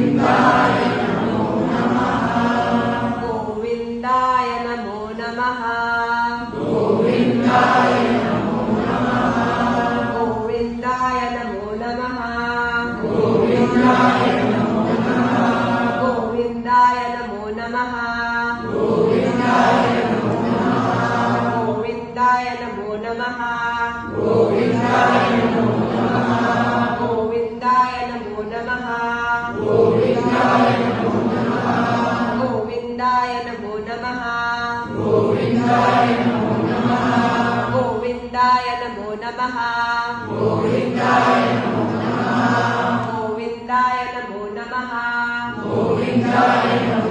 गोविन्दाय नमो नमः गोविन्दाय नमो नमः गोविन्दाय नमो नमः गोविन्दाय नमो नमः गोविन्दाय नमो नमः गोविन्दाय नमो नमः गोविन्दाय नमो नमः गोविन्दाय नमो नमः गोविन्दाय नमो नमः गोविन्दाय नमो नमः गोविन्दाय नमो नमः गोविन्दाय नमो नमः गोविन्दाय नमो नमः गोविन्दाय नमो नमः गोविन्दाय नमो नमः गोविन्दाय नमो